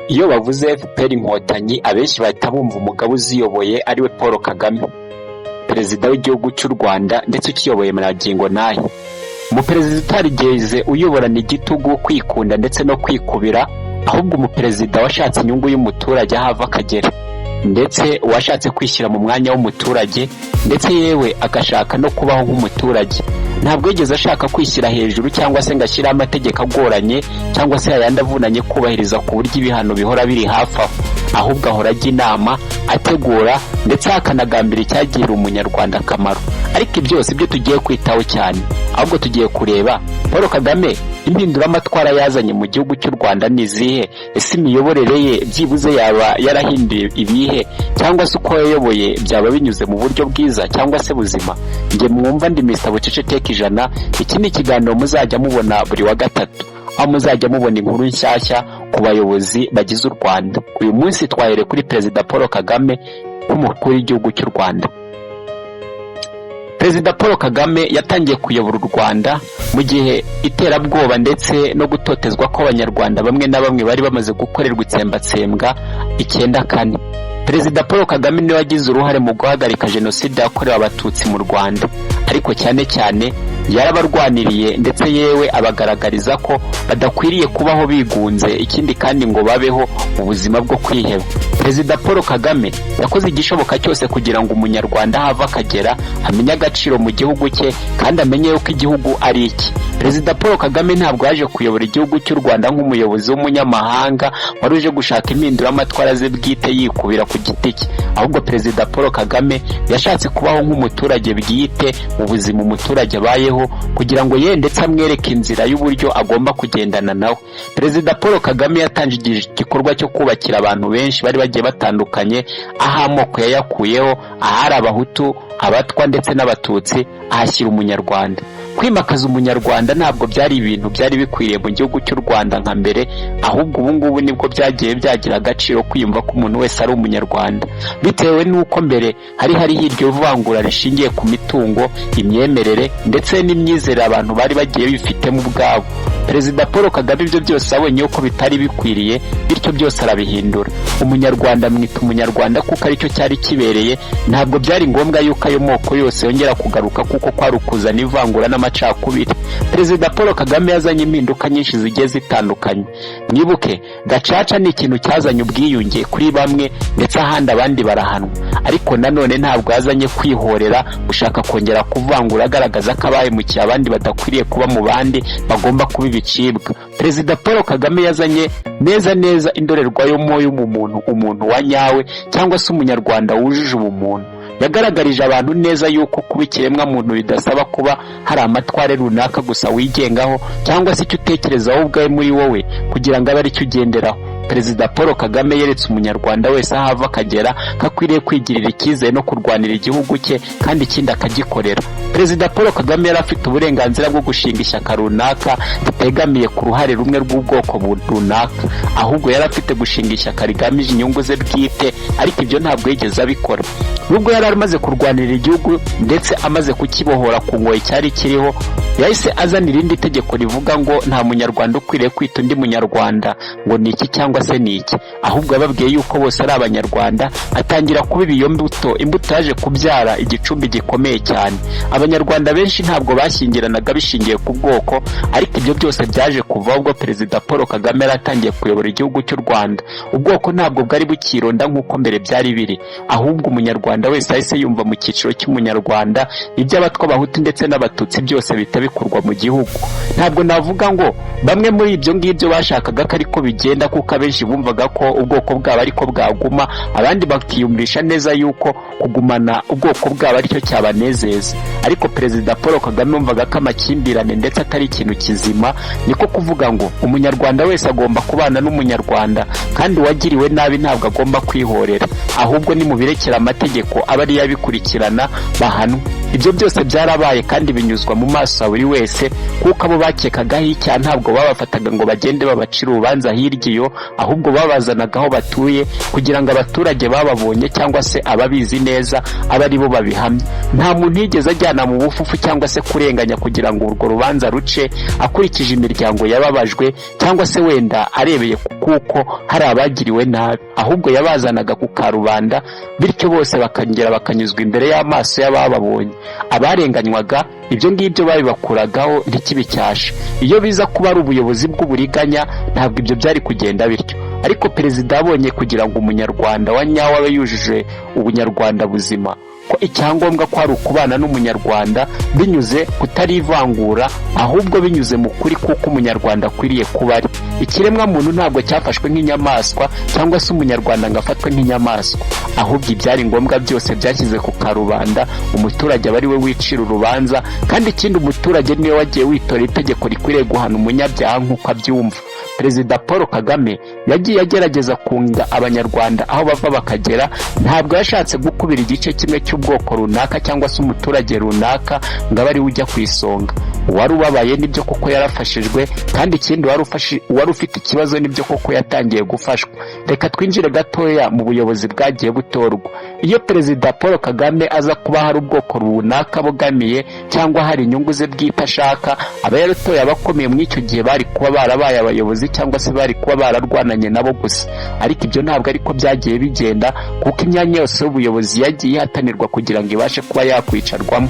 Iyo bavuze FPR Inkotanyi abenshi bahita bumva umugabo uziyoboye ariwe Paul Kagame, perezida w'igihugu cy'u Rwanda ndetse ukiyoboye muragingo naye. Umuperezida utarigeze uyoborana igitugu, kwikunda ndetse no kwikubira, ahubwo umuperezida washatse inyungu y'umuturage aho ava akagera, ndetse washatse kwishyira mu mwanya w'umuturage, ndetse yewe agashaka no kubaho nk'umuturage. Ntabwo yigeze ashaka kwishyira hejuru cyangwa se ngo ashyire amategeko agoranye cyangwa se yayandi avunanye kubahiriza ku buryo ibihano bihora biri hafi aho, ahubwo ahora ajya inama, ategura ndetse akanagambira icyagirira umunyarwanda akamaro. Ariko byose ibyo tugiye kwitaho cyane, ahubwo tugiye kureba Paul Kagame impinduramatwara yazanye mu gihugu cy'u Rwanda ni izihe? Ese imiyoborere ye byibuze yaba yarahinduye ibihe, cyangwa se uko yayoboye byaba binyuze mu buryo bwiza cyangwa se buzima? Nge mwumva ndi Mr. Bucece Tech Ijana. Iki ni ikiganiro muzajya mubona buri wa gatatu, aho muzajya mubona inkuru nshyashya ku bayobozi bagize u Rwanda. Uyu munsi twahere kuri Perezida Paul Kagame nk'umukuru w'igihugu cy'u Rwanda. Perezida Paul Kagame yatangiye kuyobora u Rwanda mu gihe iterabwoba ndetse no gutotezwa kw'abanyarwanda bamwe na bamwe bari bamaze gukorerwa itsembatsembwa 94. Perezida Paul Kagame niwe wagize uruhare mu guhagarika jenoside yakorewe abatutsi mu Rwanda, ariko cyane cyane yarabarwaniriye ndetse yewe abagaragariza ko badakwiriye kubaho bigunze, ikindi kandi ngo babeho mu buzima bwo kwiheba. Perezida Paul Kagame yakoze igishoboka cyose kugira ngo umunyarwanda hava akagera amenye agaciro mu gihugu cye kandi amenye yuko igihugu ari iki. Perezida Paul Kagame ntabwo yaje kuyobora igihugu cy'u Rwanda nk'umuyobozi w'umunyamahanga wari uje gushaka impinduramatwara ze bwite yikubira ku giti cye, ahubwo Perezida Paul Kagame yashatse kubaho nk'umuturage bwite mu buzima umuturage abayeho, kugira ngo ye ndetse amwereke inzira y'uburyo agomba kugendana nawe. Perezida Paul Kagame yatangije igikorwa cyo kubakira abantu benshi bari bagiye batandukanye, aho amoko yayakuyeho, ahari abahutu, abatwa ndetse n'abatutsi, ahashyira umunyarwanda. Kwimakaza umunyarwanda ntabwo byari ibintu byari bikwiriye mu gihugu cy'u Rwanda nka mbere, ahubwo ubu ngubu nibwo byagiye byagira agaciro kwiyumva ko umuntu wese ari umunyarwanda, bitewe n'uko mbere hari hiryo vangura rishingiye ku mitungo, imyemerere ndetse n'imyizerere abantu bari bagiye bifitemo ubwabo. Perezida Paul Kagame ibyo byose abonye ko bitari bikwiriye, bityo byose arabihindura. Umunyarwanda mwita umunyarwanda kuko aricyo cyari kibereye, ntabwo byari ngombwa yuko ayo moko yose yongera kugaruka kuko kwari ukuzana ivangura n'amacakubiri. Perezida Paul Kagame yazanye impinduka nyinshi zigiye zitandukanye. Mwibuke, gacaca ni ikintu cyazanye ubwiyunge kuri bamwe ndetse ahandi abandi barahanwa, ariko nanone ntabwo yazanye kwihorera, gushaka kongera kuvangura agaragaza ko abahemukiye abandi badakwiriye kuba mu bandi, bagomba kuba ibicibwa. Perezida Paul Kagame yazanye neza indorerwamo y'umuntu, umuntu wa nyawe cyangwa se umunyarwanda wujuje ubumuntu. Yagaragarije abantu neza yuko kuba ikiremwa muntu bidasaba kuba hari amatware runaka gusa wigengaho cyangwa se icyo utekerezaho ubwawe muri wowe kugira ngo abe ari cyo ugenderaho. Perezida Paul Kagame yeretse umunyarwanda wese aho ava akagera kakwiriye kwigirira icyizere no kurwanira igihugu cye kandi ikindi akagikorera. Perezida Paul Kagame yari afite uburenganzira bwo gushinga ishyaka runaka ritegamiye ku ruhare rumwe rw'ubwoko runaka, ahubwo yari afite gushinga ishyaka rigamije inyungu ze bwite, ariko ibyo ntabwo yigeze abikora. Nubwo yari amaze kurwanira igihugu ndetse amaze kukibohora ku ngoyi cyari kiriho, yahise azana irindi tegeko rivuga ngo nta munyarwanda ukwiriye kwita undi munyarwanda ngo ni iki cyangwa se ni iki, ahubwo yababwiye yuko bose ari abanyarwanda. Atangira kubiba iyo imbuto yaje kubyara igicumbi gikomeye cyane. Abanyarwanda benshi ntabwo bashyingiranaga bishingiye ku bwoko, ariko ibyo byose byaje kuva ubwo Perezida Paul Kagame yaratangiye kuyobora igihugu cy'u Rwanda. Ubwoko ntabwo bwari bukironda nk'uko mbere byari biri, ahubwo umunyarwanda wese ahise yumva mu cyiciro cy'umunyarwanda, iby'abatwa, abahutu ndetse n'abatutsi byose bita bikorwa mu gihugu. Ntabwo navuga ngo bamwe muri ibyo ngibyo bashakaga ko ariko bigenda, kuko abenshi bumvaga ko ubwoko bwabo ariko bwaguma, abandi bakiyumvisha neza yuko kugumana ubwoko bwabo aricyo cyabanezeza. Ariko Perezida Paul Kagame yumvaga ko amakimbirane ndetse atari ikintu kizima, niko kuvuga ngo umunyarwanda wese agomba kubana n'umunyarwanda, kandi uwagiriwe nabi ntabwo agomba kwihorera, ahubwo ni mu birekera amategeko aba ari yabikurikirana bahanwa. Ibyo byose byarabaye kandi binyuzwa mu maso ya buri wese, kuko abo bakekagaho icyaha ntabwo babafataga ngo bagende babacira urubanza hirya iyo, ahubwo babazanaga aho batuye kugira ngo abaturage bababonye cyangwa se ababizi neza aba ari bo babihamya. Nta muntu yigeze ajyana mu bufufu cyangwa se kurenganya kugira ngo urwo rubanza ruce akurikije imiryango yababajwe cyangwa se wenda arebeye ku kuko hari abagiriwe nabi, ahubwo yabazanaga ku karubanda bityo bose bakongera bakanyuzwa imbere y'amaso y'abababonye. Abarenganywaga ibyo ngibyo babibakuragaho ntikibicyashe. Iyo biza kuba ari ubuyobozi bw'uburiganya ntabwo ibyo byari kugenda bityo. Ariko perezida yabonye kugira ngo umunyarwanda wa nyawe abe yujuje ubunyarwanda buzima, ko icyangombwa ko ari ukubana n'umunyarwanda binyuze kutarivangura, ahubwo binyuze mu kuri kuko umunyarwanda akwiriye kuba ari. Ikiremwa muntu ntabwo cyafashwe nk'inyamaswa cyangwa se umunyarwanda ngo afatwe nk'inyamaswa, ahubwo ibyari ngombwa byose byashyize ku karubanda, umuturage aba ari we wicira urubanza, kandi ikindi umuturage niwe wagiye witora itegeko rikwiriye guhana umunyabyaha nk'uko abyumva. Perezida Paul Kagame yagiye agerageza kunga abanyarwanda aho bava bakagera, ntabwo yashatse gukubira igice kimwe cy'ubwoko runaka cyangwa se umuturage runaka ngo abe ari we ujya ku isonga. Uwari ubabaye nibyo koko yarafashijwe, kandi ikindi uwari ufite ikibazo nibyo koko yatangiye gufashwa. Reka twinjire gatoya mu buyobozi bwagiye butorwa. Iyo Perezida Paul Kagame aza kuba hari ubwoko runaka bugamiye cyangwa hari inyungu ze bwite ashaka, aba yaratoye abakomeye muri icyo gihe bari kuba barabaye abayobozi cyangwa se bari kuba bararwananye nabo gusa. Ariko ibyo ntabwo ariko byagiye bigenda, kuko imyanya yose y'ubuyobozi yagiye ihatanirwa kugira ngo ibashe kuba yakwicarwamo.